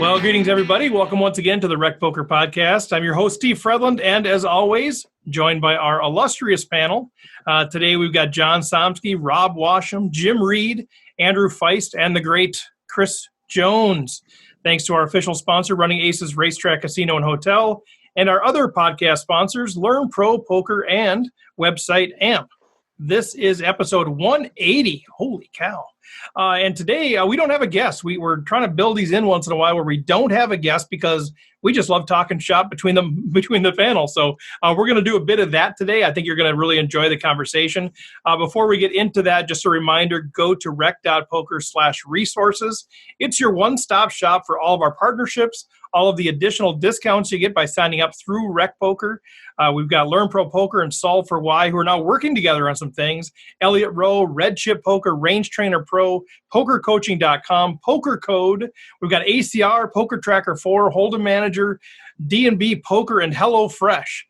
Well, greetings, everybody. Welcome once again to the Rec Poker Podcast. I'm your host, Steve Fredland, and as always, joined by our illustrious panel. Today, we've got John Somsky, Rob Washam, Jim Reed, Andrew Feist, and the great Chris Jones. Thanks to our official sponsor, Running Aces Racetrack Casino and Hotel, and our other podcast sponsors, Learn Pro Poker and website AMP. This is episode 180. Holy cow. And today, we don't have a guest. We're trying to build these in once in a while where we don't have a guest because we just love talking shop between the panel. So we're going to do a bit of that today. I think you're going to really enjoy the conversation. Before we get into that, just a reminder, go to rec.poker/resources. It's your one-stop shop for all of our partnerships, all of the additional discounts you get by signing up through Rec Poker. We've got Learn Pro Poker and Solve for Why, who are now working together on some things. Elliott Rowe, Red Chip Poker, Range Trainer Pro, PokerCoaching.com, Poker Code. We've got ACR, Poker Tracker 4, Hold'em Manager, D&B Poker, and HelloFresh.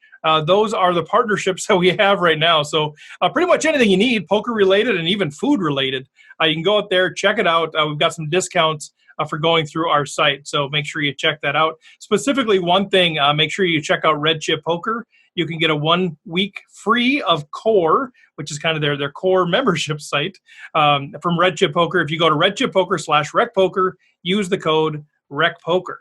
Those are the partnerships that we have right now. So pretty much anything you need, poker-related and even food-related, you can go out there, check it out. We've got some discounts for going through our site. So make sure you check that out. Specifically, one thing, make sure you check out Red Chip Poker. You can get a 1 week free of Core, which is kind of their core membership site from Red Chip Poker. If you go to redchippoker/recpoker, use the code RECPOKER.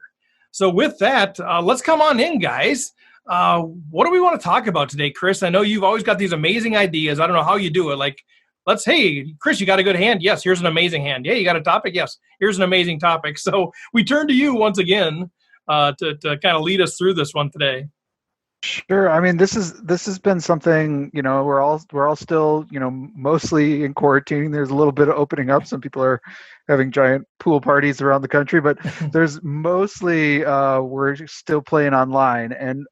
So with that, let's come on in, guys. What do we want to talk about today, Chris? I know you've always got these amazing ideas. I don't know how you do it. Hey, Chris, you got a good hand? Yes, here's an amazing hand. Yeah, you got a topic? Yes, here's an amazing topic. So we turn to you once again to kind of lead us through this one today. Sure. I mean, this has been something, we're all still, mostly in quarantine. There's a little bit of opening up. Some people are having giant pool parties around the country, but there's mostly we're still playing online. And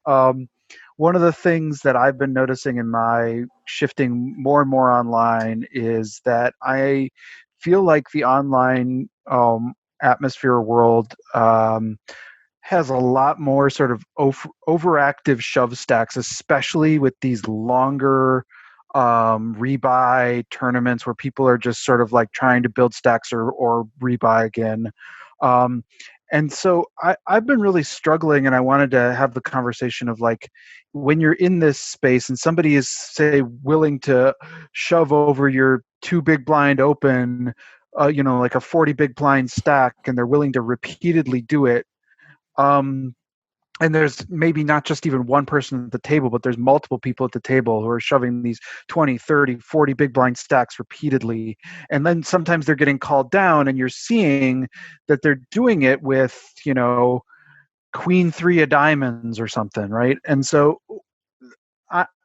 one of the things that I've been noticing in my shifting more and more online is that I feel like the online atmosphere world has a lot more sort of overactive shove stacks, especially with these longer rebuy tournaments where people are just sort of like trying to build stacks or rebuy again. And so I've been really struggling, and I wanted to have the conversation of like, when you're in this space and somebody is, say, willing to shove over your 2 big blind open, like a 40 big blind stack, and they're willing to repeatedly do it. And there's maybe not just even one person at the table, but there's multiple people at the table who are shoving these 20, 30, 40 big blind stacks repeatedly. And then sometimes they're getting called down, and you're seeing that they're doing it with, queen 3 of diamonds or something, right? And so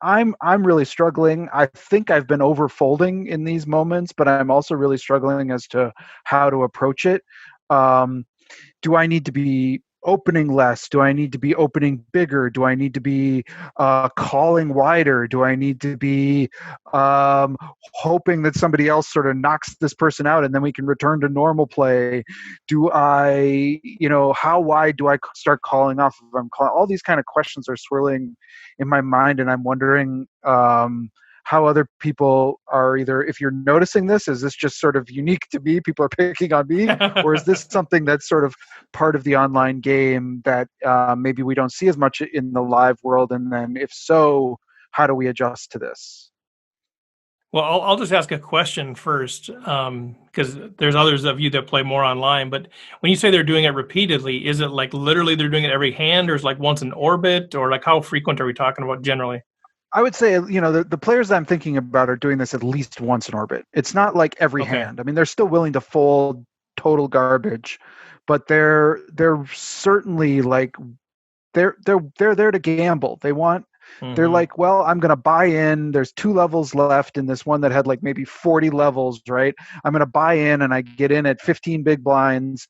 I'm really struggling. I think I've been overfolding in these moments, but I'm also really struggling as to how to approach it. Do I need to be opening less? Do I need to be opening bigger? Do I need to be calling wider? Do I need to be hoping that somebody else sort of knocks this person out and then we can return to normal play? Do I, how wide do I start calling off if I'm calling? All these kind of questions are swirling in my mind, and I'm wondering how other people are either, if you're noticing this, is this just sort of unique to me? People are picking on me, or is this something that's sort of part of the online game that maybe we don't see as much in the live world? And then if so, how do we adjust to this? Well, I'll just ask a question first, because there's others of you that play more online. But when you say they're doing it repeatedly, is it like literally they're doing it every hand, or is it like once in orbit, or like how frequent are we talking about generally? I would say, the players that I'm thinking about are doing this at least once in orbit. It's not like every hand. I mean, they're still willing to fold total garbage, but they're certainly like they're there to gamble. They want. They're like, well, I'm going to buy in. There's 2 levels left in this one that had like maybe 40 levels, right? I'm going to buy in, and I get in at 15 big blinds.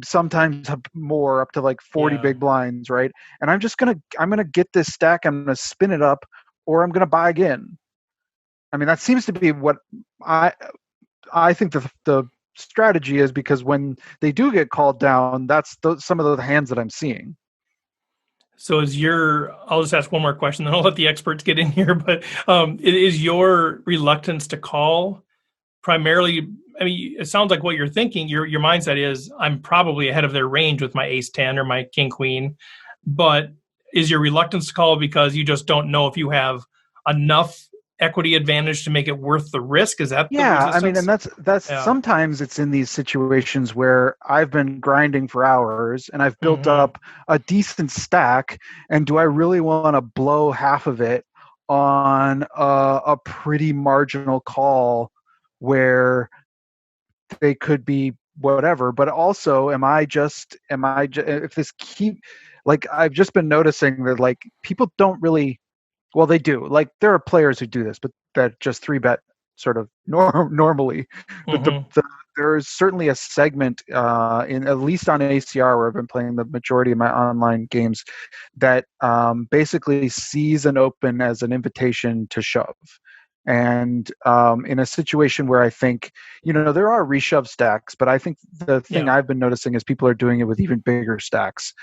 Sometimes more, up to like 40 big blinds, right? And I'm gonna get this stack, I'm gonna spin it up, or I'm gonna buy again. I mean, that seems to be what I think the strategy is, because when they do get called down, that's some of the hands that I'm seeing. So I'll just ask one more question, then I'll let the experts get in here, but is your reluctance to call primarily, I mean, it sounds like what you're thinking, your mindset is, I'm probably ahead of their range with my ace 10 or my king queen, but is your reluctance to call because you just don't know if you have enough equity advantage to make it worth the risk? Is that the Yeah, I mean, resistance? and that's Yeah. sometimes it's in these situations where I've been grinding for hours and I've built Mm-hmm. up a decent stack, and do I really want to blow half of it on a pretty marginal call where they could be whatever? But also, if this keep, like, I've just been noticing that, like, people don't really, well, they do. Like, there are players who do this, but that just three bet sort of normally. But Mm-hmm. there is certainly a segment, in at least on ACR, where I've been playing the majority of my online games, that basically sees an open as an invitation to shove. And in a situation where I think, there are reshove stacks, but I think the thing Yeah. I've been noticing is people are doing it with even bigger stacks.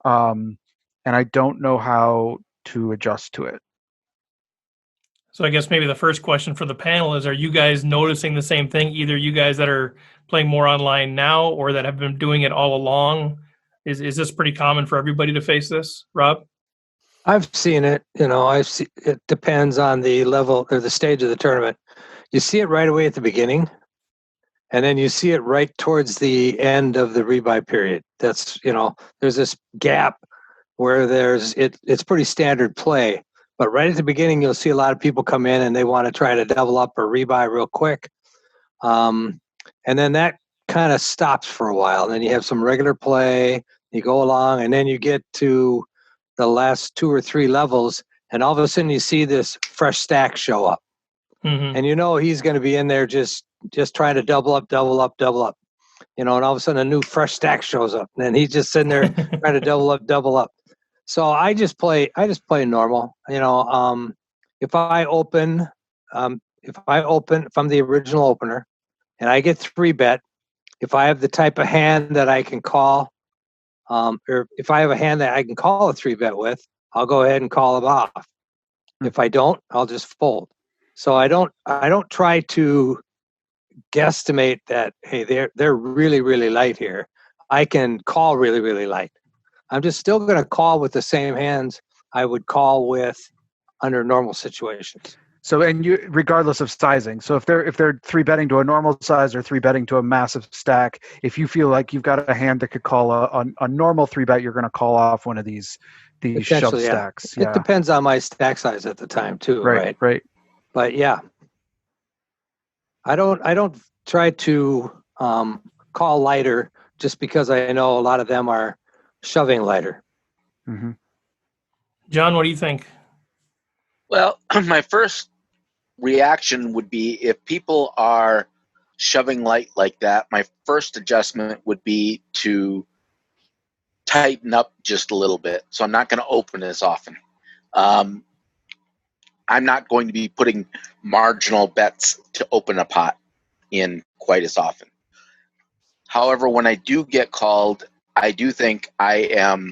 Um, and I don't know how to adjust to it. So I guess maybe the first question for the panel is, are you guys noticing the same thing? Either you guys that are playing more online now or that have been doing it all along? Is this pretty common for everybody to face this, Rob? I've seen it. It depends on the level or the stage of the tournament. You see it right away at the beginning, and then you see it right towards the end of the rebuy period. There's this gap where it's pretty standard play. But right at the beginning, you'll see a lot of people come in and they want to try to double up or rebuy real quick. And then that kind of stops for a while. And then you have some regular play, you go along, and then you get to the last 2 or 3 levels, and all of a sudden you see this fresh stack show up. Mm-hmm. And he's going to be in there just trying to double up. And all of a sudden a new fresh stack shows up, and he's just sitting there trying to double up. So I just play normal. If I open from the original opener and I get 3 bet, if I have the type of hand that I can call, or if I have a hand that I can call a 3 bet with, I'll go ahead and call it off. If I don't, I'll just fold. So I don't try to guesstimate that, hey, they're really, really light here. I can call really, really light. I'm just still going to call with the same hands I would call with under normal situations. So, and you, regardless of sizing, so if they're 3 betting to a normal size or 3 betting to a massive stack, if you feel like you've got a hand that could call a normal 3 bet, you're going to call off one of these shove stacks. Yeah. It depends on my stack size at the time too, right? Right. But yeah, I don't try to call lighter just because I know a lot of them are shoving lighter. Mm-hmm. John, what do you think? Well, my first reaction would be, if people are shoving light like that, my first adjustment would be to tighten up just a little bit. So I'm not going to open as often. I'm not going to be putting marginal bets to open a pot in quite as often. However, when I do get called, I do think I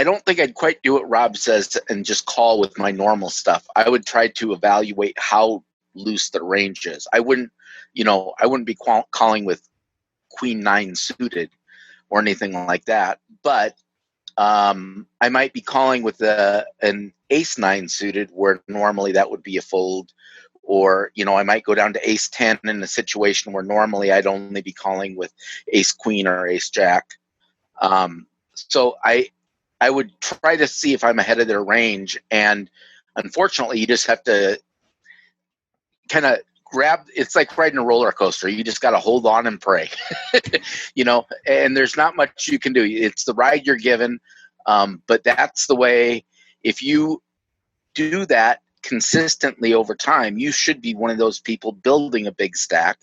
don't think I'd quite do what Rob says and just call with my normal stuff. I would try to evaluate how loose the range is. I wouldn't be calling with Queen 9 suited or anything like that. But I might be calling with an Ace 9 suited, where normally that would be a fold. Or, I might go down to Ace 10 in a situation where normally I'd only be calling with Ace Queen or Ace Jack. So I would try to see if I'm ahead of their range. And unfortunately, you just have to kind of it's like riding a roller coaster. You just got to hold on and pray, and there's not much you can do. It's the ride you're given. But that's the way. If you do that consistently over time, you should be one of those people building a big stack.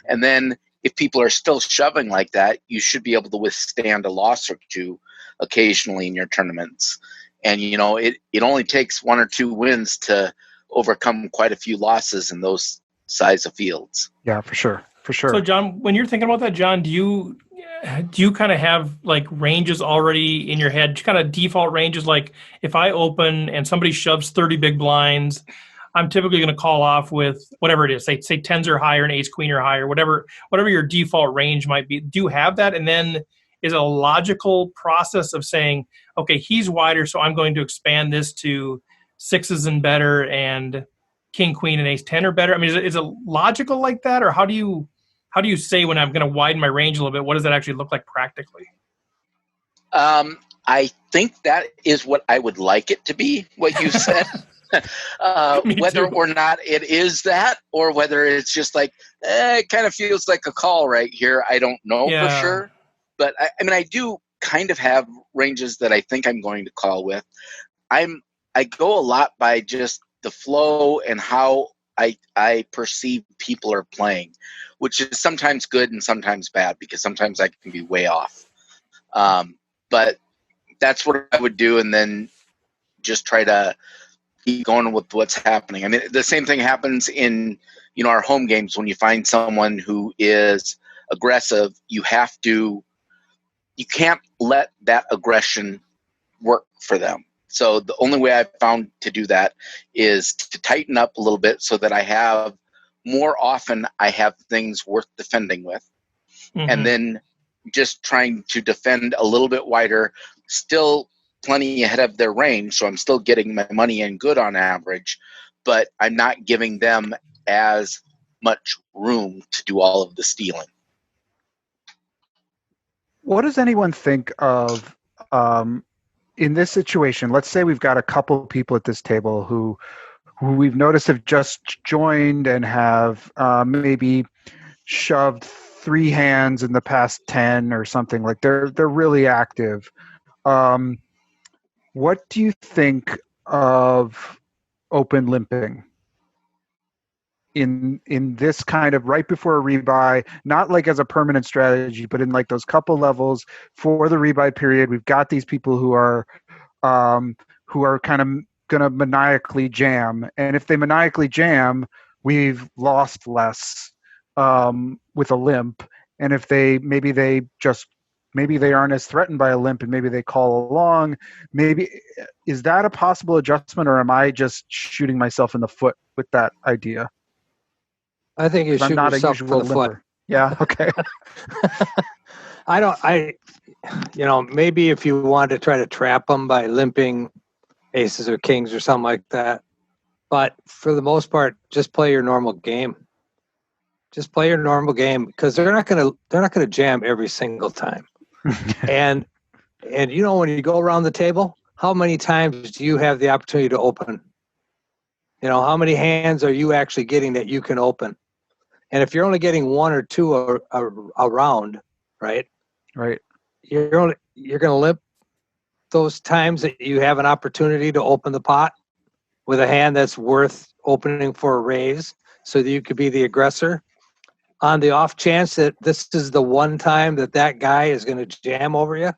And then if people are still shoving like that, you should be able to withstand a loss or two occasionally in your tournaments. And, it only takes 1 or 2 wins to overcome quite a few losses in those size of fields. Yeah, for sure. So, John, when you're thinking about that, John, do you kind of have like ranges already in your head? Kind of default ranges, like if I open and somebody shoves 30 big blinds, I'm typically going to call off with whatever it is, say tens or higher and ace queen or higher, whatever your default range might be. Do you have that? And then is it a logical process of saying, okay, he's wider, so I'm going to expand this to sixes and better, and king, queen, and ace 10 or better? I mean, is it logical like that, or how do you say when I'm going to widen my range a little bit? What does that actually look like practically? I think that is what I would like it to be, what you said. Whether or not it is that, or whether it's just like, it kind of feels like a call right here. I don't know for sure. But I mean, I do kind of have ranges that I think I'm going to call with. I go a lot by just the flow and how I perceive people are playing, which is sometimes good and sometimes bad, because sometimes I can be way off. But that's what I would do, and then just try to keep going with what's happening. I mean, the same thing happens in, our home games. When you find someone who is aggressive, you can't let that aggression work for them. So the only way I've found to do that is to tighten up a little bit, so that I have things worth defending with. Mm-hmm. And then just trying to defend a little bit wider, still plenty ahead of their range, so I'm still getting my money in good on average, but I'm not giving them as much room to do all of the stealing. What does anyone think of in this situation? Let's say we've got a couple of people at this table who we've noticed have just joined and have maybe shoved 3 hands in the past 10 or something. Like they're really active. What do you think of open limping in this kind of right before a rebuy, not like as a permanent strategy, but in like those couple levels for the rebuy period? We've got these people who are kind of going to maniacally jam, and if they maniacally jam, we've lost less with a limp. And if they aren't as threatened by a limp, and maybe they call along, is that a possible adjustment, or am I just shooting myself in the foot with that idea? I think you shoot yourself in the foot. Yeah. Okay. Maybe if you want to try to trap them by limping aces or kings or something like that, but for the most part, just play your normal game. Just play your normal game, because they're not gonna jam every single time. and when you go around the table, how many times do you have the opportunity to open? How many hands are you actually getting that you can open? And if you're only getting 1 or 2 around, right? Right. You're going to limp those times that you have an opportunity to open the pot with a hand that's worth opening for a raise, so that you could be the aggressor. On the off chance that this is the one time that guy is going to jam over you.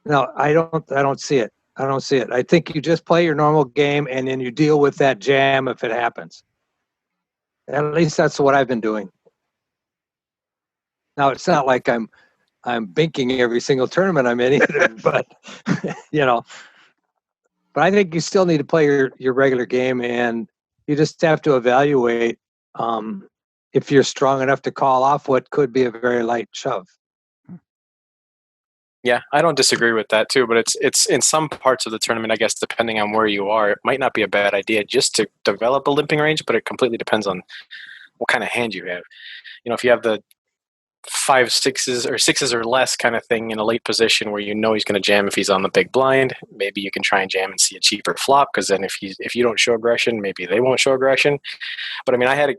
No, I don't see it. I don't see it. I think you just play your normal game, and then you deal with that jam if it happens. At least that's what I've been doing. Now, it's not like I'm binking every single tournament I'm in either, but but I think you still need to play your regular game, and you just have to evaluate if you're strong enough to call off what could be a very light shove. Yeah, I don't disagree with that too, but it's in some parts of the tournament, I guess, depending on where you are, it might not be a bad idea just to develop a limping range, but it completely depends on what kind of hand you have. If you have the 5 6s or 6s or less kind of thing in a late position where he's going to jam if he's on the big blind, maybe you can try and jam and see a cheaper flop, because then if you don't show aggression, maybe they won't show aggression. But I mean,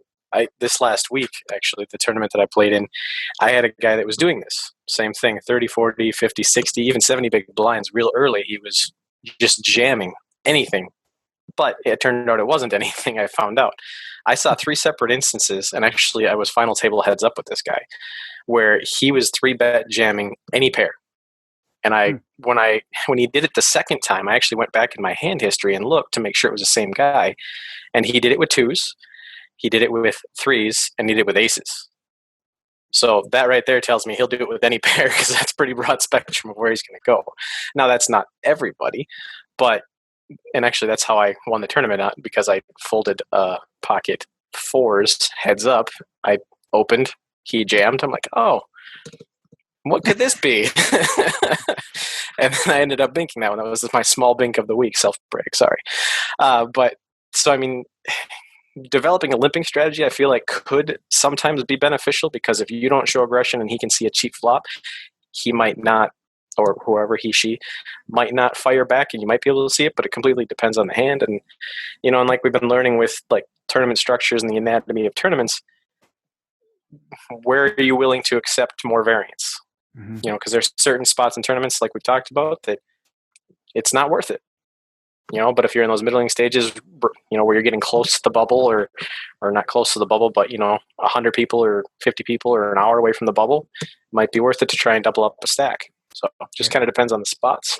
this last week, actually, the tournament that I played in, I had a guy that was doing this. Same thing, 30, 40, 50, 60, even 70 big blinds real early. He was just jamming anything. But it turned out it wasn't anything, I found out. I saw 3 separate instances, and actually I was final table heads up with this guy, where he was 3-bet jamming any pair. And when he did it the second time, I actually went back in my hand history and looked to make sure it was the same guy. And he did it with 2s. He did it with 3s, and he did it with aces. So that right there tells me he'll do it with any pair, because that's pretty broad spectrum of where he's going to go. Now, that's not everybody, but and actually that's how I won the tournament, not because I folded pocket fours heads up. I opened, he jammed. I'm like, oh, what could this be? And then I ended up binking that one. That was my small bink of the week. Self-break, sorry. But so, I mean, developing a limping strategy, I feel like could sometimes be beneficial, because if you don't show aggression and he can see a cheap flop, he might not, or whoever she might not fire back, and you might be able to see it, but it completely depends on the hand. And, you know, and like we've been learning with like tournament structures and the anatomy of tournaments, where are you willing to accept more variance? Mm-hmm. You know, because there's certain spots in tournaments, like we've talked about, that it's not worth it. You know, but if you're in those middling stages, you know, where you're getting close to the bubble, or not close to the bubble, but, you know, 100 people or 50 people or an hour away from the bubble, it might be worth it to try and double up a stack. So it just kind of depends on the spots.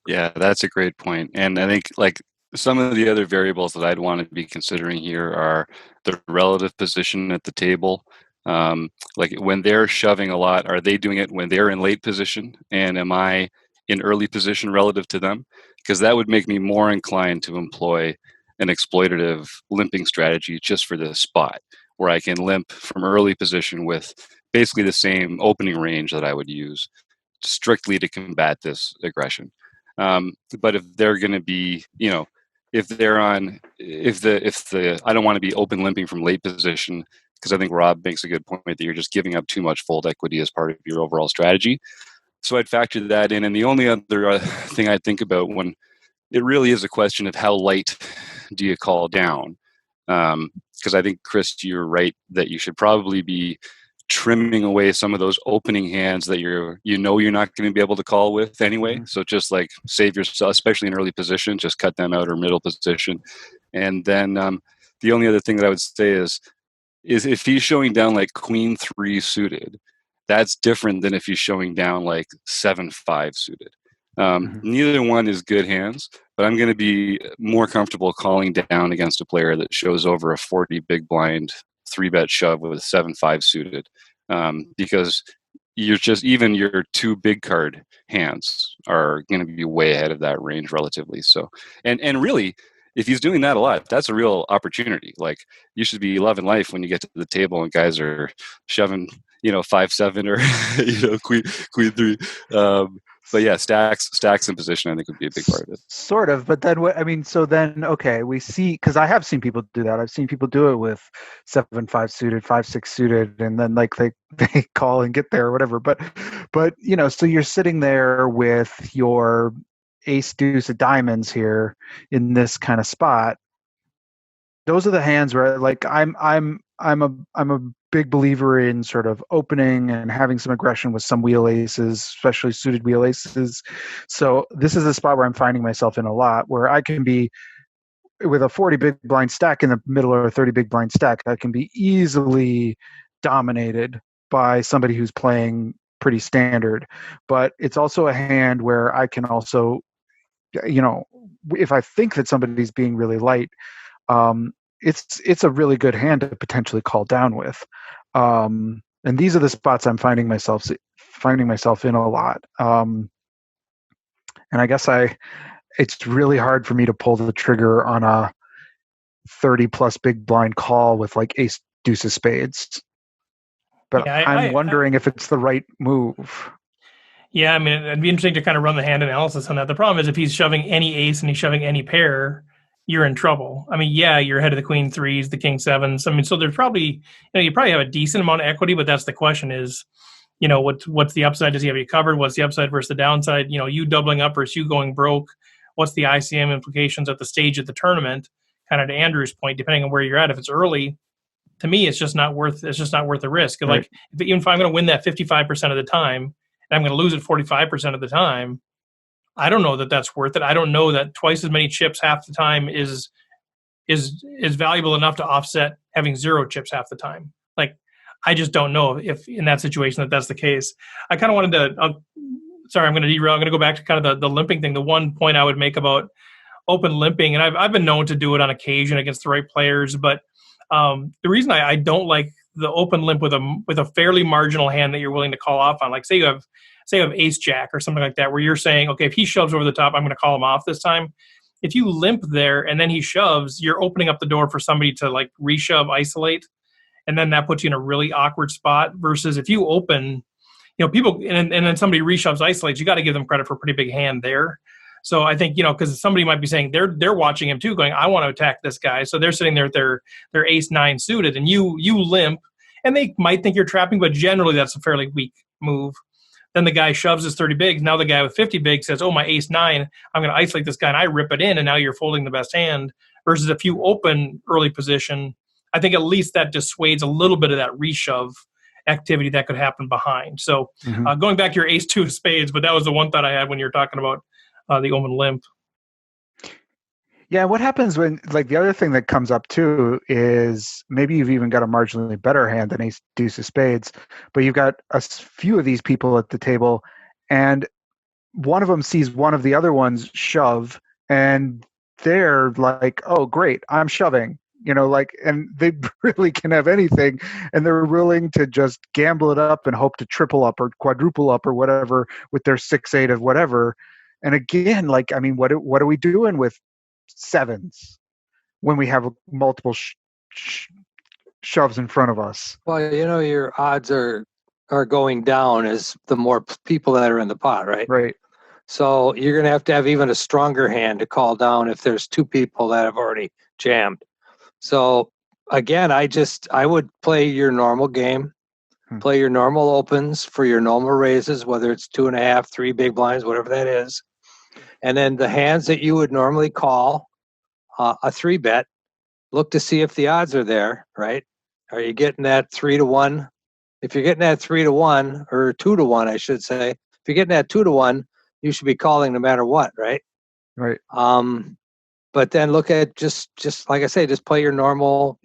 Yeah, that's a great point. And I think like some of the other variables that I'd want to be considering here are the relative position at the table. Like when they're shoving a lot, are they doing it when they're in late position? And am I in early position relative to them? Because that would make me more inclined to employ an exploitative limping strategy just for this spot, where I can limp from early position with basically the same opening range that I would use strictly to combat this aggression. But if they're going to be, you know, if they're on, if the I don't want to be open limping from late position, because I think Rob makes a good point that you're just giving up too much fold equity as part of your overall strategy. So I'd factor that in. And the only other thing I think about when it really is a question of how light do you call down? Because I think, Chris, you're right that you should probably be trimming away some of those opening hands that you're not going to be able to call with anyway. So just like save yourself, especially in early position, just cut them out, or middle position. And then the only other thing that I would say is if he's showing down like queen 3 suited, that's different than if he's showing down like 7-5 suited. Neither one is good hands, but I'm going to be more comfortable calling down against a player that shows over a 40 big blind 3-bet shove with 7-5 suited, because you're just, even your 2 big card hands are going to be way ahead of that range relatively. So, and really, if he's doing that a lot, that's a real opportunity. Like, you should be loving life when you get to the table and guys are shoving, 5-7 or queen 3. But yeah, stacks in position, I think, would be a big part of it. Sort of, but then okay, we see, because I have seen people do that. I've seen people do it with 7-5 suited, 5-6 suited, and then like they call and get there or whatever. But so you're sitting there with your ace deuce of diamonds here in this kind of spot. Those are the hands where, like, I'm a big believer in sort of opening and having some aggression with some wheel aces, especially suited wheel aces. So this is a spot where I'm finding myself in a lot, where I can be with a 40 big blind stack in the middle, or a 30 big blind stack. I can be easily dominated by somebody who's playing pretty standard. But it's also a hand where I can also, if I think that somebody's being really light, it's a really good hand to potentially call down with. And these are the spots I'm finding myself in a lot. And I guess it's really hard for me to pull the trigger on a 30 plus big blind call with like ace deuce of spades. But yeah, I'm wondering if it's the right move. Yeah, I mean, it'd be interesting to kind of run the hand analysis on that. The problem is if he's shoving any ace and he's shoving any pair, you're in trouble. I mean, yeah, you're ahead of the queen 3s, the king 7s. I mean, so there's probably, you probably have a decent amount of equity, but that's the question is, what's the upside? Does he have you covered? What's the upside versus the downside? You doubling up versus you going broke. What's the ICM implications at the stage of the tournament? Kind of to Andrew's point, depending on where you're at. If it's early, to me, it's just not worth the risk. Right. Like, even if I'm going to win that 55% of the time, and I'm going to lose it 45% of the time, I don't know that that's worth it. I don't know that twice as many chips half the time is valuable enough to offset having 0 chips half the time. Like, I just don't know if in that situation that's the case. I kind of wanted to. Sorry, I'm going to derail. I'm going to go back to kind of the limping thing. The one point I would make about open limping, and I've been known to do it on occasion against the right players, but the reason I don't like the open limp with a fairly marginal hand that you're willing to call off on. Like say you have ace jack or something like that, where you're saying, okay, if he shoves over the top, I'm going to call him off this time. If you limp there and then he shoves, you're opening up the door for somebody to like reshove, isolate, and then that puts you in a really awkward spot. Versus if you open, people and then somebody reshoves, isolates, you got to give them credit for a pretty big hand there. So I think, because somebody might be saying they're watching him too, going, I want to attack this guy. So they're sitting there with their ace nine suited, and you limp, and they might think you're trapping, but generally that's a fairly weak move. Then the guy shoves his 30 bigs. Now the guy with 50 bigs says, oh, my ace nine, I'm going to isolate this guy, and I rip it in, and now you're folding the best hand. Versus if you open early position, I think at least that dissuades a little bit of that reshove activity that could happen behind. So going back to your ace two of spades, but that was the one thought I had when you were talking about the open limp. Yeah, what happens when, like, the other thing that comes up too is maybe you've even got a marginally better hand than ace deuce of spades, but you've got a few of these people at the table, and one of them sees one of the other ones shove, and they're like, oh, great, I'm shoving. And they really can have anything, and they're willing to just gamble it up and hope to triple up or quadruple up or whatever with their 6-8 of whatever. And again, like, I mean, what are we doing with sevens when we have multiple shoves in front of us? Well, your odds are going down as the more people that are in the pot, right? Right. So you're going to have even a stronger hand to call down if there's two people that have already jammed. So again, I would play your normal game, play your normal opens for your normal raises, whether it's 2.5, 3 big blinds, whatever that is. And then the hands that you would normally call a 3-bet, look to see if the odds are there, right? Are you getting that 3-1? If you're getting that 3-1 or 2-1, I should say, if you're getting that 2-1, you should be calling no matter what, right? Right. But then look at just like I say, just play your normal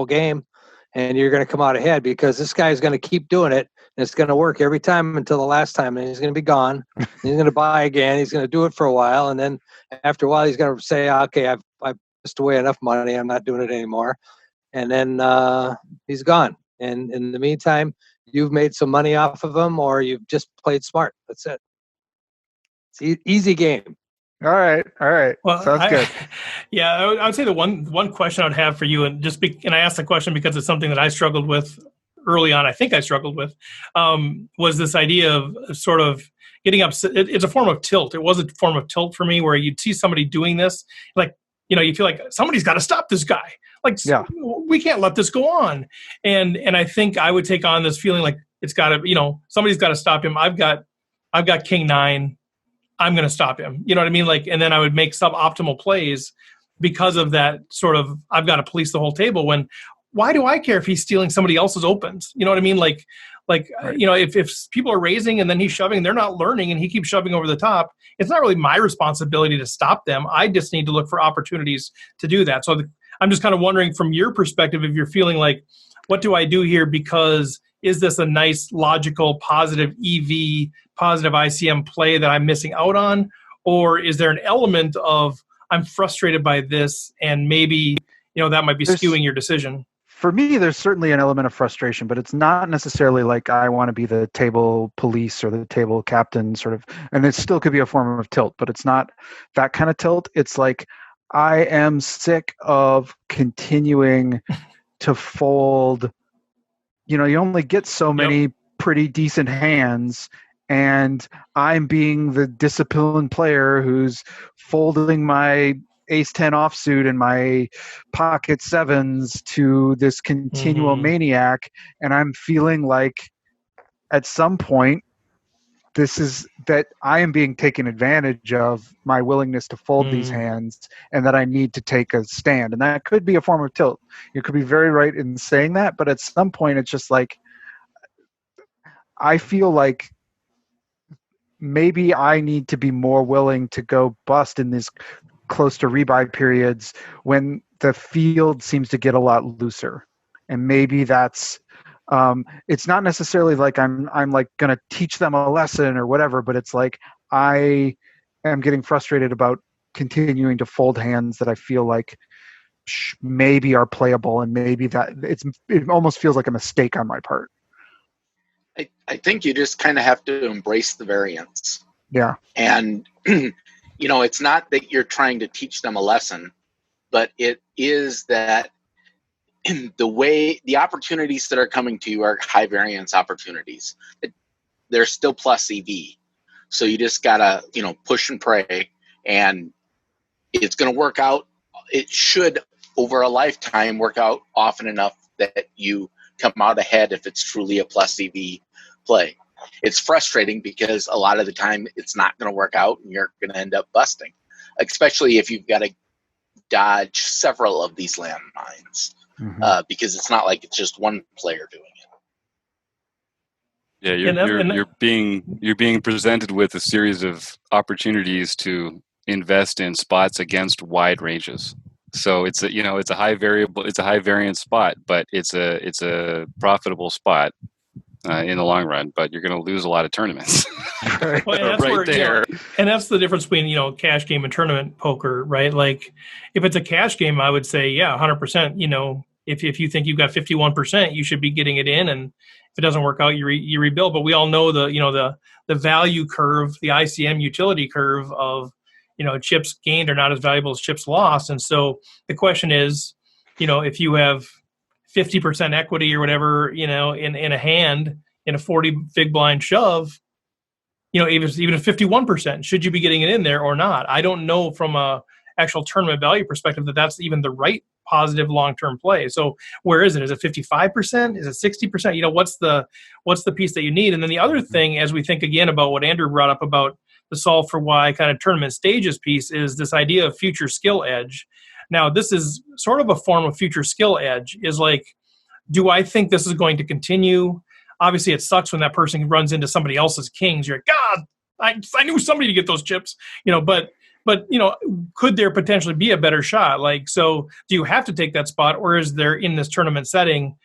game, and you're going to come out ahead, because this guy's going to keep doing it, and it's going to work every time until the last time, and he's going to be gone. He's going to buy again. He's going to do it for a while, and then after a while, he's going to say, okay, I've pissed away enough money. I'm not doing it anymore. And then he's gone. And in the meantime, you've made some money off of him, or you've just played smart. That's it. It's easy game. All right. Well, sounds good. Yeah, I would say the one question I would have for you, and I asked the question because it's something that I struggled with early on. I think I struggled with was this idea of sort of getting upset. It's a form of tilt. It was a form of tilt for me, where you'd see somebody doing this, like, you feel like somebody's got to stop this guy. Like, we can't let this go on. And I think I would take on this feeling like it's got to, somebody's got to stop him. I've got king 9. I'm going to stop him. You know what I mean? Like, and then I would make suboptimal plays because of that sort of, I've got to police the whole table, when why do I care if he's stealing somebody else's opens? You know what I mean? Like, right. If people are raising and then he's shoving, they're not learning, and he keeps shoving over the top, it's not really my responsibility to stop them. I just need to look for opportunities to do that. So I'm just kind of wondering from your perspective, if you're feeling like, what do I do here? Because is this a nice, logical, positive EV, positive ICM play that I'm missing out on? Or is there an element of, I'm frustrated by this, and maybe, that might be skewing your decision? For me, there's certainly an element of frustration, but it's not necessarily like I want to be the table police or the table captain sort of, and it still could be a form of tilt, but it's not that kind of tilt. It's like, I am sick of continuing to fold. You only get so many pretty decent hands, and I'm being the disciplined player who's folding my ace 10 offsuit and my pocket sevens to this continual maniac, and I'm feeling like at some point this is that I am being taken advantage of, my willingness to fold these hands, and that I need to take a stand. And that could be a form of tilt. You could be very right in saying that, but at some point it's just like, I feel like maybe I need to be more willing to go bust in these close to rebuy periods when the field seems to get a lot looser. And maybe that's it's not necessarily like I'm like going to teach them a lesson or whatever, but it's like I am getting frustrated about continuing to fold hands that I feel like maybe are playable, and maybe that it almost feels like a mistake on my part. I think you just kind of have to embrace the variance. Yeah. And, it's not that you're trying to teach them a lesson, but it is that the opportunities that are coming to you are high variance opportunities. They're still plus EV. So you just gotta, push and pray, and it's going to work out. It should, over a lifetime, work out often enough that you come out ahead if it's truly a plus EV play. It's frustrating because a lot of the time it's not going to work out and you're going to end up busting, especially if you've got to dodge several of these landmines, because it's not like it's just one player doing it. Yeah, you're being presented with a series of opportunities to invest in spots against wide ranges. So it's a high variance spot, but it's a profitable spot in the long run. But you're going to lose a lot of tournaments. Well, and that's there. And that's the difference between cash game and tournament poker, right? Like if it's a cash game, I would say 100%. If you think you've got 51%, you should be getting it in, and if it doesn't work out, you rebuild. But we all know the value curve, the ICM utility curve of chips gained are not as valuable as chips lost. And so the question is, if you have 50% equity or whatever, in a hand in a 40 big blind shove, even if 51%, should you be getting it in there or not? I don't know from a actual tournament value perspective that's even the right positive long-term play. So where is it? Is it 55%? Is it 60%? What's the piece that you need? And then the other thing, as we think again about what Andrew brought up about the solve for why kind of tournament stages piece, is this idea of future skill edge. Now, this is sort of a form of future skill edge, is like, do I think this is going to continue? Obviously, it sucks when that person runs into somebody else's kings. You're like, God, I knew somebody to get those chips, but could there potentially be a better shot? Like, so do you have to take that spot, or is there in this tournament setting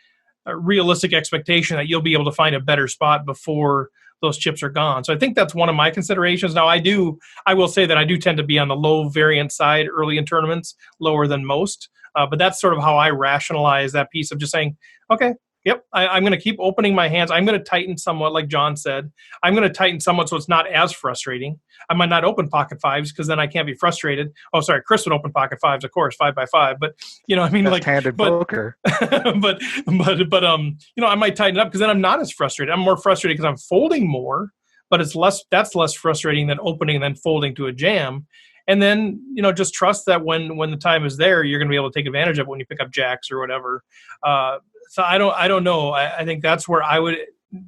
a realistic expectation that you'll be able to find a better spot before those chips are gone? So I think that's one of my considerations. Now, I will say that I do tend to be on the low variance side early in tournaments, lower than most. But that's sort of how I rationalize that piece of just saying, okay, yep, I'm going to keep opening my hands. I'm going to tighten somewhat, like John said. I'm going to tighten somewhat so it's not as frustrating. I might not open pocket fives because then I can't be frustrated. Oh, sorry, Chris would open pocket fives, of course, 5x5. But Left-handed poker. but I might tighten it up because then I'm not as frustrated. I'm more frustrated because I'm folding more, but that's less frustrating than opening and then folding to a jam. And then, just trust that when the time is there, you're going to be able to take advantage of it when you pick up jacks or whatever. So I don't know. I think that's where I would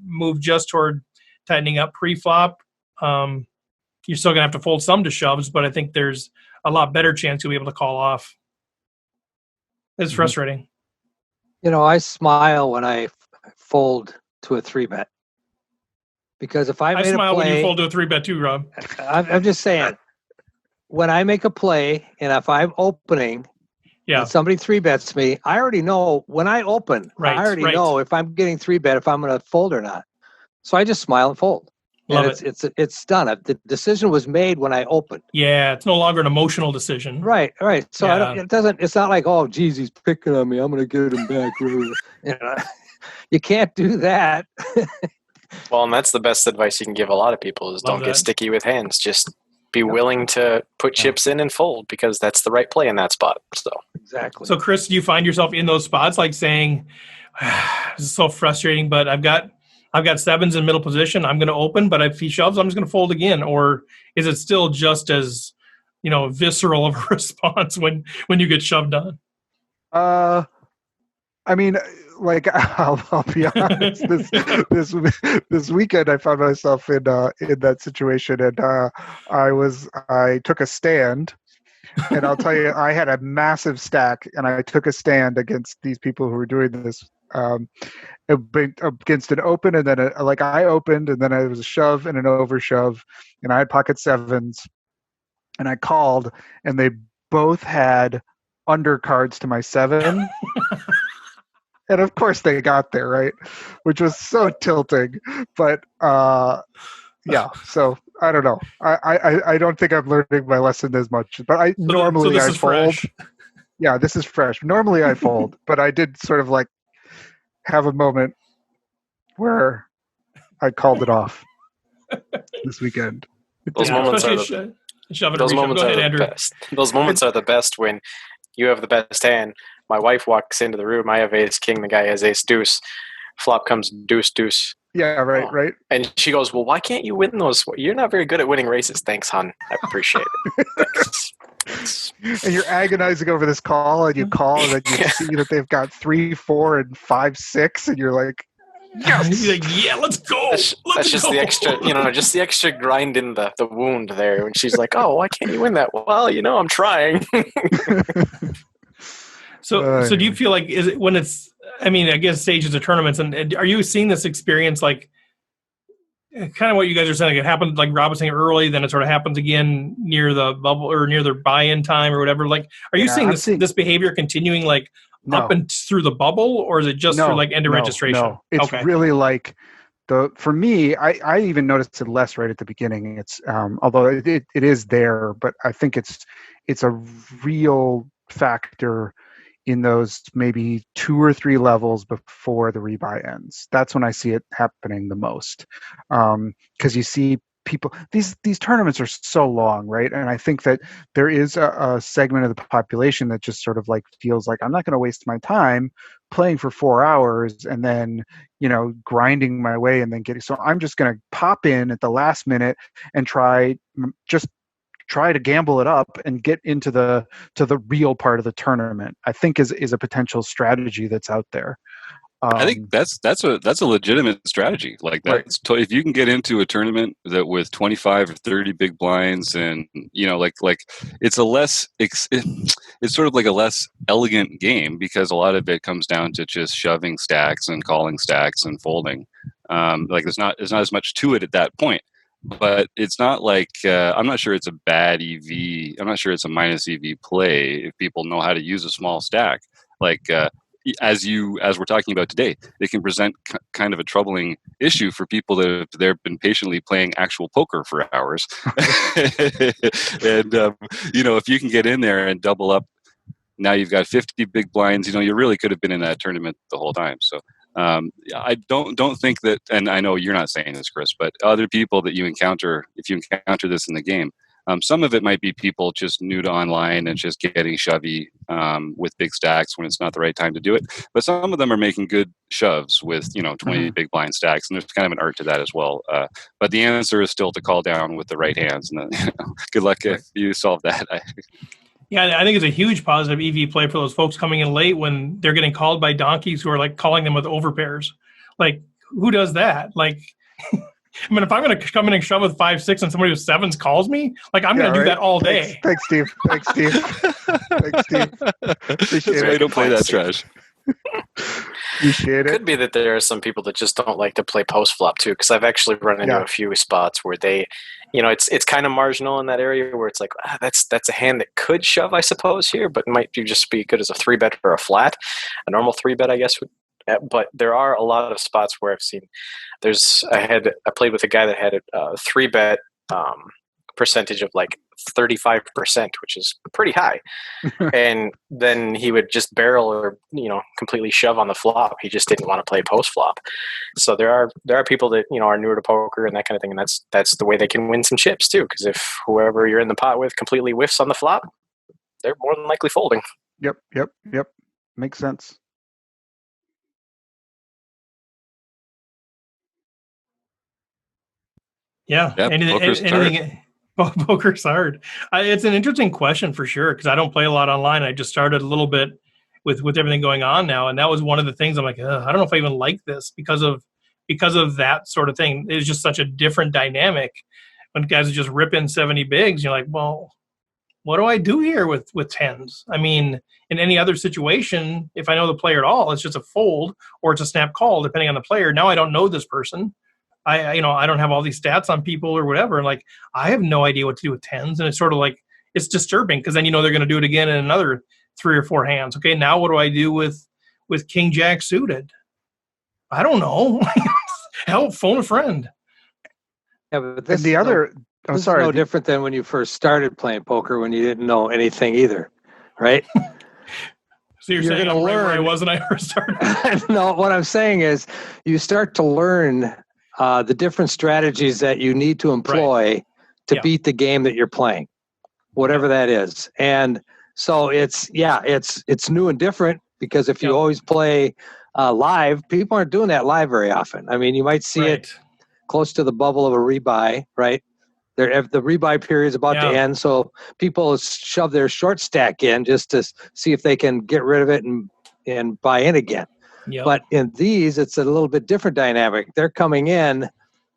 move just toward tightening up pre-flop. You're still going to have to fold some to shoves, but I think there's a lot better chance you'll be able to call off. It's frustrating. I smile when I fold to a 3-bet. Because if I smile when you fold to a 3-bet too, Rob. I'm just saying, when I make a play and if I'm opening and somebody 3-bets me, I already know when I open, I already know if I'm getting 3-bet, if I'm going to fold or not. So I just smile and fold. It's done. The decision was made when I opened. Yeah, it's no longer an emotional decision. Right. So it's not like, oh, geez, he's picking on me, I'm going to get him back. You can't do that. Well, and that's the best advice you can give a lot of people is don't get sticky with hands. Just be willing to put chips in and fold because that's the right play in that spot. So exactly. So Chris, do you find yourself in those spots like saying, this is so frustrating, but I've got sevens in middle position. I'm going to open, but if he shoves, I'm just going to fold again. Or is it still just as, visceral of a response when you get shoved on? I mean, like I'll be honest. This weekend, I found myself in that situation, and I took a stand, and I'll tell you, I had a massive stack, and I took a stand against these people who were doing this. Against an open, and then I opened, and then it was a shove and an over shove, and I had pocket sevens, and I called, and they both had undercards to my 7. And of course they got there, right? Which was so tilting. But so I don't know. I don't think I'm learning my lesson as much. But I fold. Yeah, this is fresh. Normally I fold, but I did sort of like have a moment where I called it off this weekend. Those Yeah, moments are especially shove it or those reshove. Go moments ahead, are the Andrew. best. Those moments are the best when you have the best hand. My wife walks into the room. I have ace king. The guy has ace deuce. Flop comes deuce deuce. Yeah, right, Oh. right. And she goes, "Well, why can't you win those? You're not very good at winning races." Thanks, hon. I appreciate it. Thanks. And you're agonizing over this call, and you call, and then you see that they've got 3, 4, and 5, 6, and you're like, yes. You're like, yeah, let's go. That's just the extra, just the extra grind in the wound there. When she's like, "Oh, why can't you win that?" Well, I'm trying. So do you feel like, is it when it's, I mean, I guess stages of tournaments, and are you seeing this experience like kind of what you guys are saying? Like it happened, like Rob was saying early, then it sort of happens again near the bubble or near the buy-in time or whatever. Like, are you seeing this behavior continuing like up and through the bubble, or is it just through like end of registration? No, it's really like for me, I even noticed it less right at the beginning. It's although it is there, but I think it's a real factor in those maybe 2 or 3 levels before the rebuy ends. That's when I see it happening the most, because you see people. These tournaments are so long, right? And I think that there is a segment of the population that just sort of like feels like, I'm not going to waste my time playing for 4 hours and then grinding my way and then getting. So I'm just going to pop in at the last minute and try to gamble it up and get into the real part of the tournament. I think is a potential strategy that's out there. I think that's a legitimate strategy. Like that's if you can get into a tournament that with 25 or 30 big blinds, and like it's it's sort of like a less elegant game because a lot of it comes down to just shoving stacks and calling stacks and folding. Like there's not as much to it at that point. But it's not like I'm not sure it's a bad EV. I'm not sure it's a minus EV play if people know how to use a small stack. Like as we're talking about today, it can present kind of a troubling issue for people that have been patiently playing actual poker for hours. And if you can get in there and double up, now you've got 50 big blinds. You really could have been in that tournament the whole time. So. I don't think that, and I know you're not saying this, Chris, but other people that you encounter, if you encounter this in the game, some of it might be people just new to online and just getting shovey with big stacks when it's not the right time to do it. But some of them are making good shoves with 20 big blind stacks, and there's kind of an art to that as well. But the answer is still to call down with the right hands, and good luck if you solve that. Yeah, I think it's a huge positive EV play for those folks coming in late when they're getting called by donkeys who are like calling them with overpairs. Like, who does that? Like, I mean, if I'm going to come in and shove with 5, 6 and somebody with 7s calls me, like I'm going to do that all day. Thanks, Steve. Appreciate it. Don't play that trash. Appreciate it. Could be that there are some people that just don't like to play post flop too, because I've actually run into a few spots where they, it's kind of marginal in that area where it's like that's a hand that could shove, I suppose, here, but might just be good as a 3-bet or a flat, a normal 3-bet, I guess. But there are a lot of spots where I've seen. I played with a guy that had a 3-bet percentage of like 35%, which is pretty high. And then he would just barrel or completely shove on the flop. He just didn't want to play post flop. So there are people that are newer to poker and that kind of thing, and that's the way they can win some chips too. Because if whoever you're in the pot with completely whiffs on the flop, they're more than likely folding. Yep. Makes sense. Yeah. Poker's hard. It's an interesting question for sure because I don't play a lot online. I just started a little bit with everything going on now, and that was one of the things I'm like, I don't know if I even like this because of that sort of thing. It's just such a different dynamic when guys are just ripping 70 bigs. You're like, well, what do I do here with 10s? I mean, in any other situation, if I know the player at all, it's just a fold or it's a snap call depending on the player. Now I don't know this person. I don't have all these stats on people or whatever. And like, I have no idea what to do with 10s. And it's sort of like, it's disturbing because then, they're going to do it again in another 3 or 4 hands. Okay. Now what do I do with King Jack suited? I don't know. Help, phone a friend. Yeah, but this is no different than when you first started playing poker when you didn't know anything either. Right. So you're saying I'm right where I was when I first started? No, what I'm saying is you start to learn the different strategies that you need to employ to beat the game that you're playing, whatever that is. And so it's new and different, because if you always play live, people aren't doing that live very often. I mean, you might see it close to the bubble of a rebuy, right? The rebuy period is about to end, so people shove their short stack in just to see if they can get rid of it and buy in again. Yep. But in these, it's a little bit different dynamic. They're coming in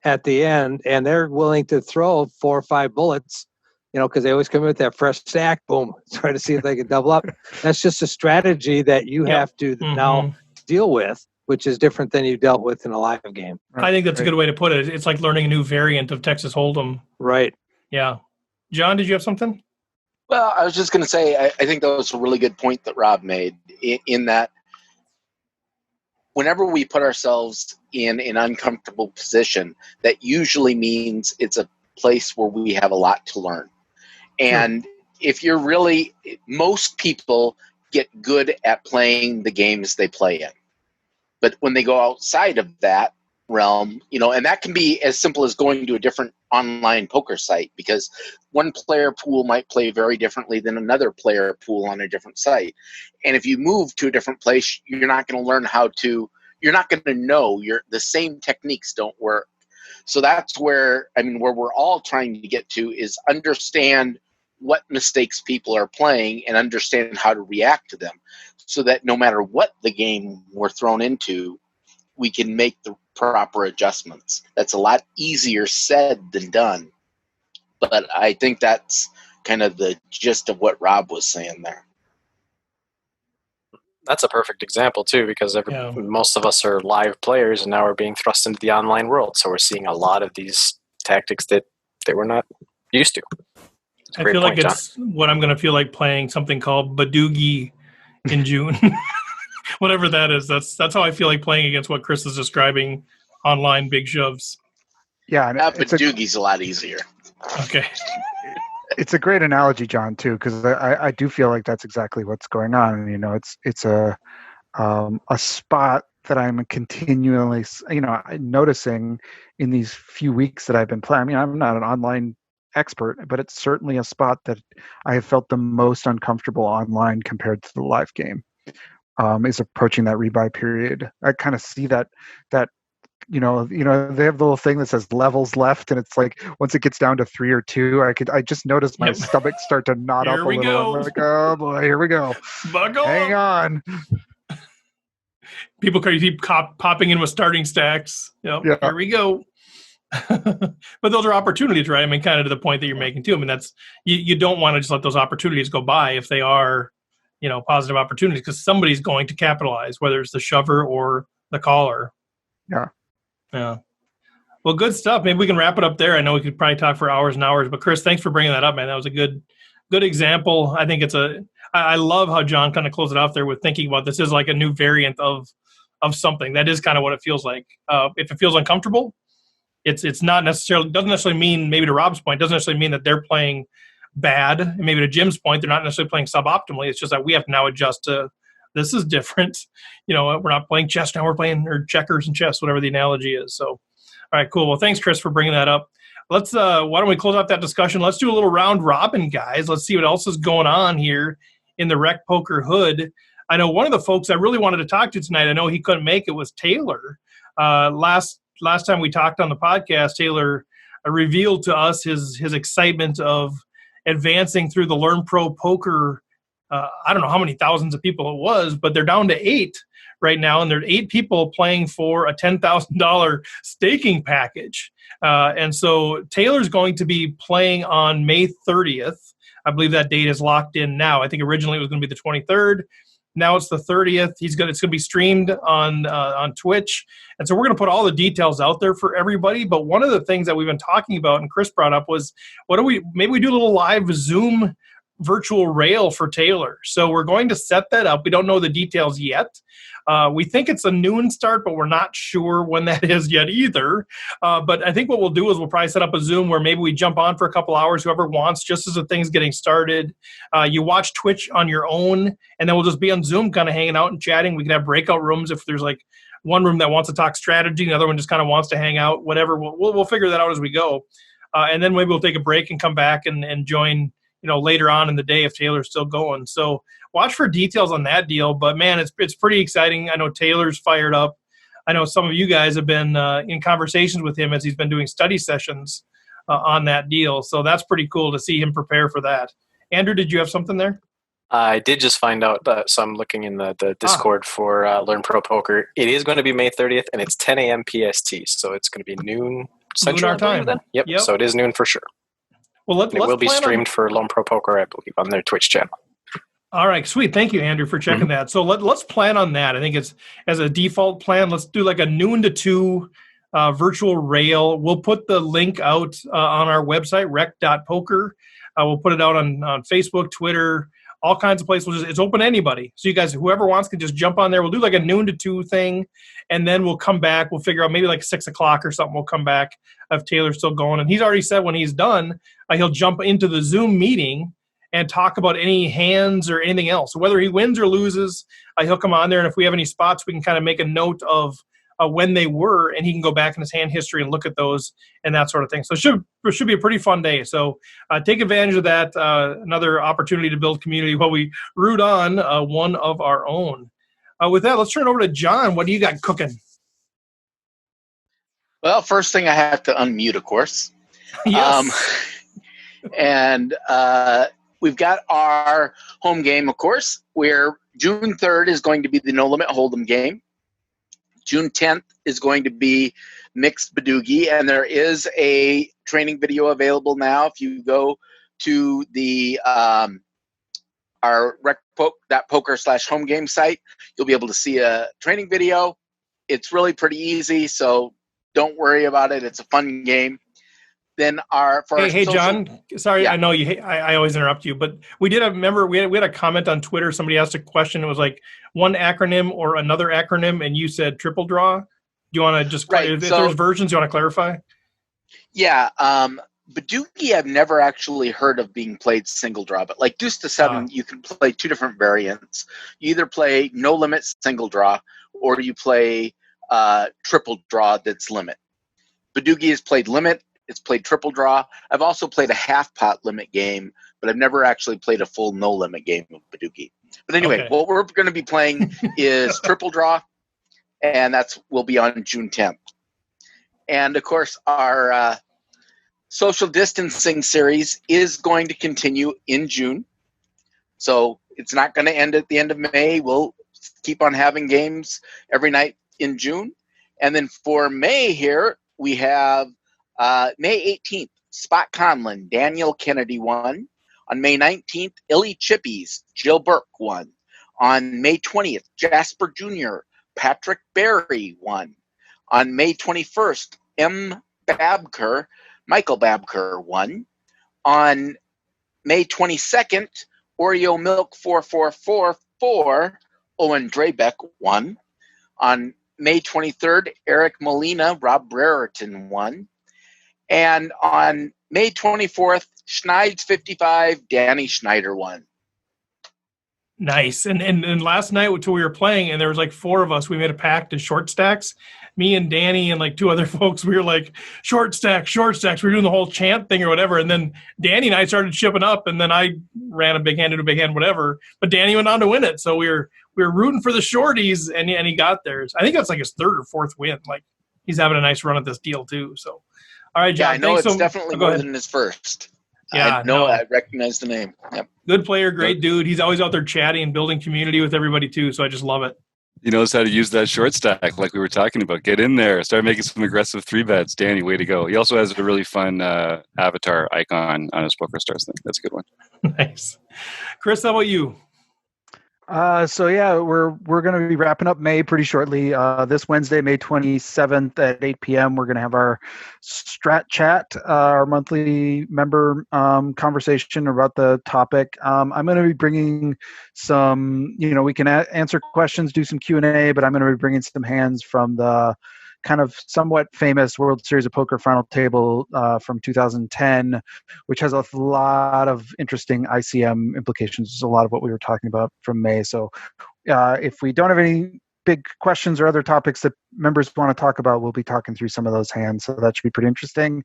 at the end, and they're willing to throw 4 or 5 bullets, because they always come in with that fresh stack, boom, try to see if they can double up. That's just a strategy that you have to now deal with, which is different than you dealt with in a live game. I think that's a good way to put it. It's like learning a new variant of Texas Hold'em. Right. Yeah. John, did you have something? Well, I was just going to say, I think that was a really good point that Rob made, in that whenever we put ourselves in an uncomfortable position, that usually means it's a place where we have a lot to learn. And if you're really, most people get good at playing the games they play in. But when they go outside of that realm, and that can be as simple as going to a different online poker site, because one player pool might play very differently than another player pool on a different site. And if you move to a different place, you're not going to learn you're not going to know the same techniques don't work. So that's where we're all trying to get to is understand what mistakes people are playing and understand how to react to them, so that no matter what the game we're thrown into, we can make the proper adjustments. That's a lot easier said than done. But I think that's kind of the gist of what Rob was saying there. That's a perfect example, too, because most of us are live players, and now we're being thrust into the online world. So we're seeing a lot of these tactics that we're not used to. I feel like it's what I'm going to feel like playing something called Badoogie in June. Whatever that is, that's how I feel like playing against what Chris is describing, online big shoves. Yeah, Badoogie's a lot easier. Okay. It's a great analogy, John, too, because I do feel like that's exactly what's going on. It's a spot that I'm continually, noticing in these few weeks that I've been playing. I mean, I'm not an online expert, but it's certainly a spot that I have felt the most uncomfortable online compared to the live game. Is approaching that rebuy period. I kind of see that they have the little thing that says levels left, and it's like once it gets down to 3 or 2, I just notice my stomach start to knot up a little. Go. I'm like, oh boy, here we go. Hang on. People keep popping in with starting stacks. Here we go. But those are opportunities, right? I mean, kind of to the point that you're making too. I mean, that's you don't want to just let those opportunities go by if they are, positive opportunities, because somebody's going to capitalize, whether it's the shover or the caller. Yeah. Well, good stuff. Maybe we can wrap it up there. I know we could probably talk for hours and hours, but Chris, thanks for bringing that up, man. That was a good example. I think I love how John kind of closed it off there with thinking about this is like a new variant of something. That is kind of what it feels like. If it feels uncomfortable, it's not necessarily, doesn't necessarily mean, maybe to Rob's point, doesn't necessarily mean that they're playing bad. And maybe to Jim's point, they're not necessarily playing suboptimally. It's just that we have to now adjust to, this is different. We're not playing chess now, we're playing or checkers and chess, whatever the analogy is. So, all right, cool. Well, thanks, Chris, for bringing that up. Let's, why don't we close out that discussion? Let's do a little round robin, guys. Let's see what else is going on here in the Rec Poker hood. I know one of the folks I really wanted to talk to tonight, I know he couldn't make it, was Taylor. Last time we talked on the podcast, Taylor revealed to us his excitement of advancing through the Learn Pro Poker. I don't know how many thousands of people it was, but they're down to 8 right now, and there are 8 people playing for a $10,000 staking package. And so Taylor's going to be playing on May 30th. I believe that date is locked in now. I think originally it was going to be the 23rd. Now it's the 30th. It's going to be streamed on Twitch. And so we're going to put all the details out there for everybody. But one of the things that we've been talking about, and Chris brought up, was maybe we do a little live Zoom virtual rail for Taylor. So we're going to set that up. We don't know the details yet. We think it's a noon start, but we're not sure when that is yet either. But I think what we'll do is we'll probably set up a Zoom where maybe we jump on for a couple hours, whoever wants, just as the thing's getting started. You watch Twitch on your own, and then we'll just be on Zoom kind of hanging out and chatting. We can have breakout rooms if there's like one room that wants to talk strategy, and the other one just kind of wants to hang out, whatever. We'll figure that out as we go. And then maybe we'll take a break and come back and join, later on in the day if Taylor's still going. So watch for details on that deal. But man, it's pretty exciting. I know Taylor's fired up. I know some of you guys have been in conversations with him as he's been doing study sessions on that deal. So that's pretty cool to see him prepare for that. Andrew, did you have something there? I did just find out, so I'm looking in the Discord for Learn Pro Poker. It is going to be May 30th, and it's 10 a.m. PST, so it's going to be noon Central our time. Then? Yep, so it is noon for sure. Well, it will be streamed for Learn Pro Poker, I believe, on their Twitch channel. All right, sweet. Thank you, Andrew, for checking that. So let's plan on that. I think it's as a default plan. Let's do like a noon to 2 virtual rail. We'll put the link out on our website, rec.poker. We'll put it out on Facebook, Twitter, all kinds of places. It's open to anybody. So you guys, whoever wants, can just jump on there. We'll do like a noon to 2 thing, and then we'll come back. We'll figure out maybe like 6 o'clock or something. We'll come back if Taylor's still going. And he's already said when he's done, he'll jump into the Zoom meeting and talk about any hands or anything else. So whether he wins or loses, he'll come on there. And if we have any spots, we can kind of make a note of when they were, and he can go back in his hand history and look at those and that sort of thing. So it should be a pretty fun day. So take advantage of that. Another opportunity to build community while we root on one of our own. With that, let's turn it over to John. What do you got cooking? Well, first thing I have to unmute, of course. Yes. And we've got our home game, of course, where June 3rd is going to be the No Limit Hold'em game. June 10th is going to be mixed Badoogie, and there is a training video available now. If you go to the our rec.poker/home game site, you'll be able to see a training video. It's really pretty easy, so don't worry about it. It's a fun game. Then Hey, John. Sorry, yeah. I know you. I always interrupt you, but we did remember we had a comment on Twitter. Somebody asked a question. It was like one acronym or another acronym, and you said triple draw. Do you want to just if there's versions you want to clarify? Yeah, Badoogie I've never actually heard of being played single draw, but like Deuce to 7, you can play 2 different variants. You either play no limit single draw, or you play triple draw that's limit. Badoogie is played limit. It's played triple draw. I've also played a half pot limit game, but I've never actually played a full no limit game of Badoogie. But anyway, what we're going to be playing is triple draw, and will be on June 10th. And of course, our social distancing series is going to continue in June. So it's not going to end at the end of May. We'll keep on having games every night in June. And then for May here, we have May 18th, Spot Conlon, Daniel Kennedy won. On May 19th, Illy Chippies, Jill Burke won. On May 20th, Jasper Jr., Patrick Barry won. On May 21st, M. Babker, Michael Babker won. On May 22nd, Oreo Milk 4444, Owen Drebeck won. On May 23rd, Eric Molina, Rob Brereton won. And on May 24th, Schneids 55, Danny Schneider won. Nice. And last night until we were playing, and there was like 4 of us, we made a pact to short stacks. Me and Danny and like 2 other folks, we were like, short stacks. We were doing the whole chant thing or whatever. And then Danny and I started shipping up, and then I ran a big hand into a big hand, whatever. But Danny went on to win it. So we were rooting for the shorties, and he got theirs. I think that's like his 3rd or 4th win. Like, he's having a nice run at this deal too. So, all right, John. Yeah, I know it's definitely more than his first. Yeah, I recognize the name. Yep. Good player, great dude. He's always out there chatting and building community with everybody too. So I just love it. He knows how to use that short stack, like we were talking about. Get in there, start making some aggressive 3-bets. Danny, way to go. He also has a really fun avatar icon on his Poker Stars thing. That's a good one. Nice. Chris, how about you? So yeah, we're going to be wrapping up May pretty shortly. This Wednesday, May 27th at 8 p.m., we're going to have our Strat Chat, our monthly member conversation about the topic. I'm going to be bringing some, we can answer questions, do some Q&A, but I'm going to be bringing some hands from the kind of somewhat famous World Series of Poker final table from 2010, which has a lot of interesting ICM implications. A lot of what we were talking about from May. So if we don't have any big questions or other topics that members want to talk about, we'll be talking through some of those hands. So that should be pretty interesting.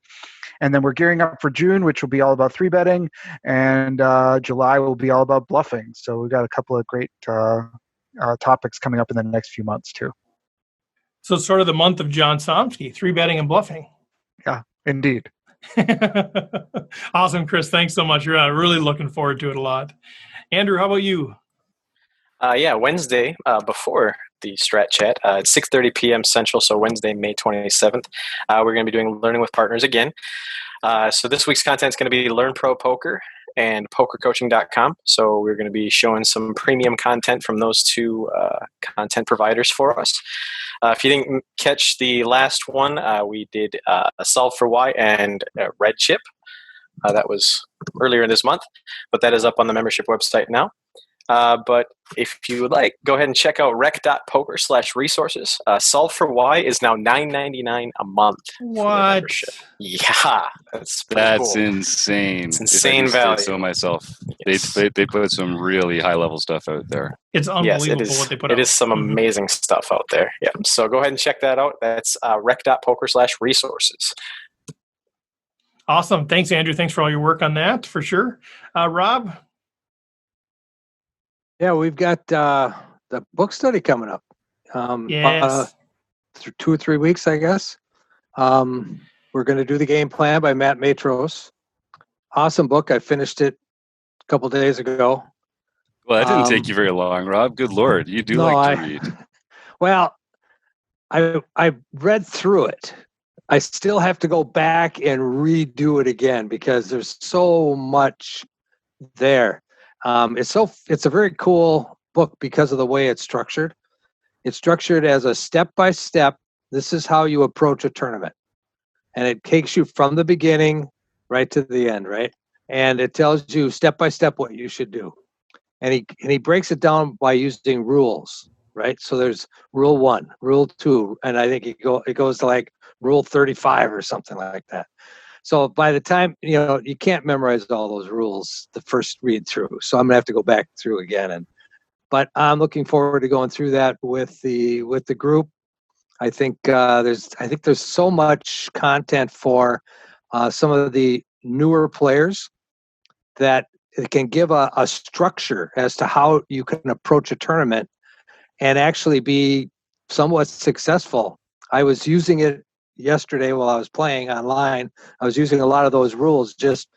And then we're gearing up for June, which will be all about 3-betting. And July will be all about bluffing. So we've got a couple of great topics coming up in the next few months too. So it's sort of the month of John Somsky, 3-betting and bluffing. Yeah, indeed. Awesome, Chris. Thanks so much. We're really looking forward to it a lot. Andrew, how about you? Wednesday before the Strat Chat at 6:30 p.m. Central, so Wednesday, May 27th, we're going to be doing Learning with Partners again. So this week's content is going to be Learn Pro Poker and pokercoaching.com. So we're going to be showing some premium content from those two content providers for us. If you didn't catch the last one, we did a Solve for Why and Red Chip. That was earlier in this month, but that is up on the membership website now. But if you would like, go ahead and check out rec.poker/resources. Solve for Why is now $9.99 a month. What? Yeah, that's cool. Insane. It's insane value. So myself, Yes. they put some really high level stuff out there. It's unbelievable what they put out. It is some amazing stuff out there. Yeah, so go ahead and check that out. That's rec.poker/resources. Awesome. Thanks, Andrew. Thanks for all your work on that, for sure. Rob? Yeah, we've got the book study coming up. Yes. 2 or 3 weeks, I guess. We're going to do the game plan by Matt Matros. Awesome book. I finished it a couple days ago. Well, that didn't take you very long, Rob. Good Lord. You do like to read. Well, I read through it. I still have to go back and redo it again because there's so much there. It's a very cool book because of the way it's structured. It's structured as a step-by-step. This is how you approach a tournament. And it takes you from the beginning right to the end, right? And it tells you step-by-step what you should do. And he breaks it down by using rules, right? So there's rule 1, rule 2, and I think it goes to like rule 35 or something like that. So by the time, you can't memorize all those rules the first read through. So I'm gonna have to go back through again. But I'm looking forward to going through that with the group. I think there's so much content for some of the newer players that it can give a structure as to how you can approach a tournament and actually be somewhat successful. I was using it yesterday while I was playing online. I was using a lot of those rules, just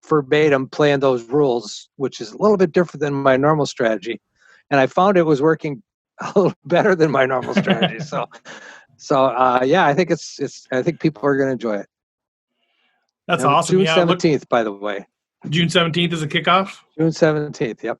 verbatim playing those rules, which is a little bit different than my normal strategy. And I found it was working a little better than my normal strategy. Yeah, I think I think people are going to enjoy it. That's awesome. June 17th, by the way. June 17th is a kickoff? June 17th, yep.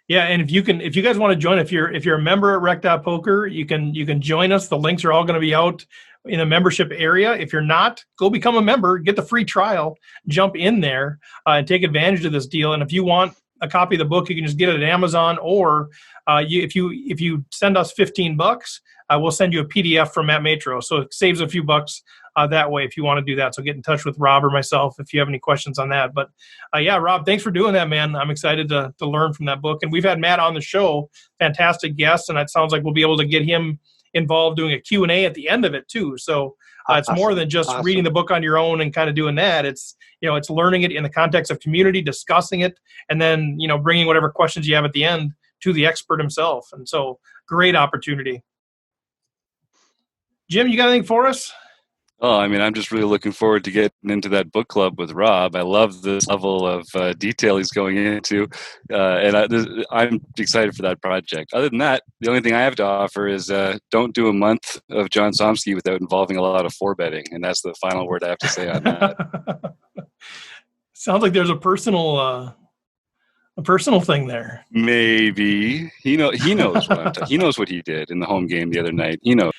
Yeah, and if you guys want to join, if you're a member at rec.poker, you can join us. The links are all going to be out in the membership area. If you're not, go become a member, get the free trial, jump in there, and take advantage of this deal. And if you want a copy of the book, you can just get it at Amazon, or if you send us $15, we'll send you a PDF from Matt Matro. So it saves a few bucks that way if you want to do that. So get in touch with Rob or myself if you have any questions on that. But yeah, Rob, thanks for doing that, man. I'm excited to learn from that book. And we've had Matt on the show, fantastic guest, and it sounds like we'll be able to get him involved doing a Q&A at the end of it too. So it's more than just reading the book on your own and kind of doing that. It's it's learning it in the context of community, discussing it, and then bringing whatever questions you have at the end to the expert himself. And so great opportunity. Jim, you got anything for us? Oh, I mean, I'm just really looking forward to getting into that book club with Rob. I love this level of detail he's going into, and I'm excited for that project. Other than that, the only thing I have to offer is don't do a month of John Somsky without involving a lot of 4-betting, and that's the final word I have to say on that. Sounds like there's a personal A personal thing there. Maybe he knows what he knows what he did in the home game the other night. He knows.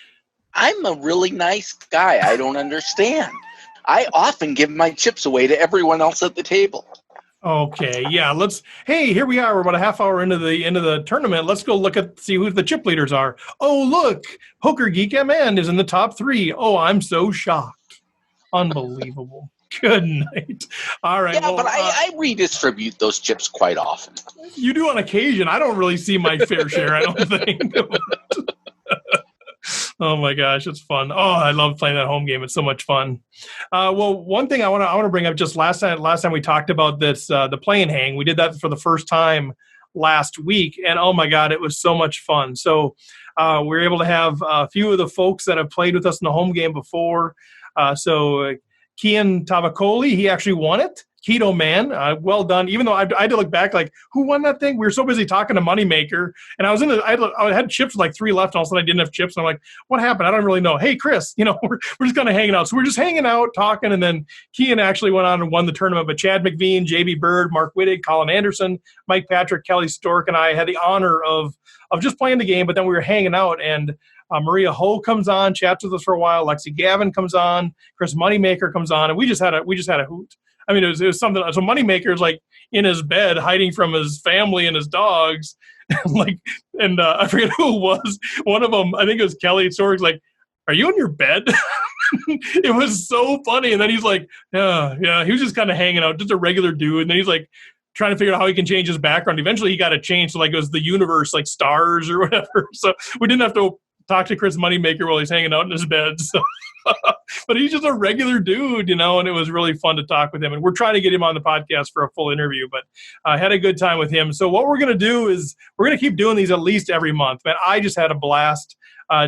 I'm a really nice guy. I don't understand. I often give my chips away to everyone else at the table. Okay, yeah. Hey, here we are. We're about a half hour into the tournament. Let's go see who the chip leaders are. Oh, look, Poker Geek MN is in the top 3. Oh, I'm so shocked. Unbelievable. Good night. All right. Yeah, but I redistribute those chips quite often. You do on occasion. I don't really see my fair share, I don't think. Oh my gosh, it's fun. Oh, I love playing that home game. It's so much fun. Well, one thing I want to bring up, just last time we talked about this, the play and hang. We did that for the first time last week, and oh my God, it was so much fun. So we were able to have a few of the folks that have played with us in the home game before. So Kian Tavakoli, he actually won it. Keto Man, well done. Even though I had to look back, like, who won that thing? We were so busy talking to Moneymaker, and I had chips with like 3 left, and all of a sudden I didn't have chips. And I'm like, what happened? I don't really know. Hey, Chris, we're just kind of hanging out. So we're just hanging out, talking, and then Kian actually went on and won the tournament. But Chad McVean, JB Bird, Mark Wittig, Colin Anderson, Mike Patrick, Kelly Stork, and I had the honor of just playing the game, but then we were hanging out, and Maria Ho comes on, chats with us for a while. Lexi Gavin comes on, Chris Moneymaker comes on, and we just had a hoot. I mean, it was something. So Moneymaker's like in his bed, hiding from his family and his dogs, I forget who it was. One of them, I think it was Kelly Stork's like, "Are you in your bed?" It was so funny. And then he's like, yeah. He was just kind of hanging out, just a regular dude. And then he's like trying to figure out how he can change his background. Eventually, he got it changed to like it was the universe, like stars or whatever. So we didn't have to talk to Chris Moneymaker while he's hanging out in his bed. So. But he's just a regular dude, and it was really fun to talk with him. And we're trying to get him on the podcast for a full interview, but I had a good time with him. So what we're going to do is we're going to keep doing these at least every month. Man, I just had a blast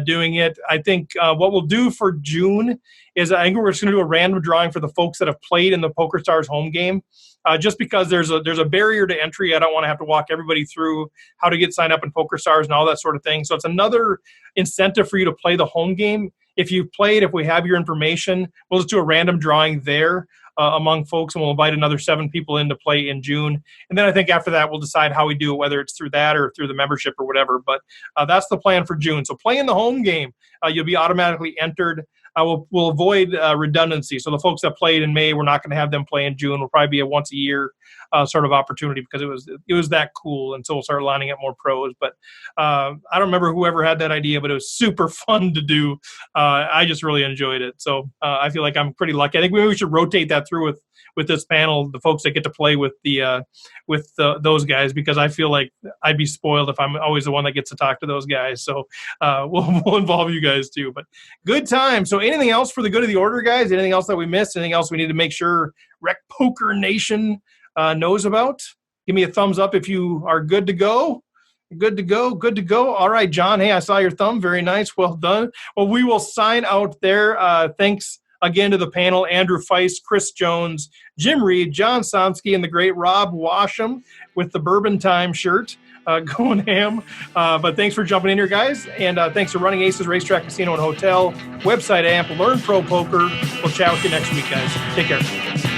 doing it. I think what we'll do for June is I think we're just going to do a random drawing for the folks that have played in the PokerStars home game. Just because there's a barrier to entry. I don't want to have to walk everybody through how to get signed up in PokerStars and all that sort of thing. So it's another incentive for you to play the home game. If you've played, if we have your information, we'll just do a random drawing there among folks, and we'll invite another 7 people in to play in June. And then I think after that, we'll decide how we do it, whether it's through that or through the membership or whatever. But that's the plan for June. So play in the home game. You'll be automatically entered. We'll avoid redundancy. So the folks that played in May, we're not going to have them play in June. We'll probably be a once a year sort of opportunity because it was that cool. And so we'll start lining up more pros. But I don't remember whoever had that idea, but it was super fun to do. I just really enjoyed it. So I feel like I'm pretty lucky. I think maybe we should rotate that through with this panel, the folks that get to play with those guys, because I feel like I'd be spoiled if I'm always the one that gets to talk to those guys. So we'll involve you guys too. But good time. So anything else for the good of the order, guys? Anything else that we missed? Anything else we need to make sure Rec Poker Nation knows about? Give me a thumbs up if you are good to go. Good to go. All right, John. Hey, I saw your thumb. Very nice. Well done. Well, we will sign out there. Thanks again to the panel, Andrew Feist, Chris Jones, Jim Reed, John Somsky, and the great Rob Washam with the Bourbon Time shirt. Going ham. But thanks for jumping in here, guys. And thanks to Running Aces Racetrack, Casino, and Hotel, Website Amp, Learn Pro Poker. We'll chat with you next week, guys. Take care.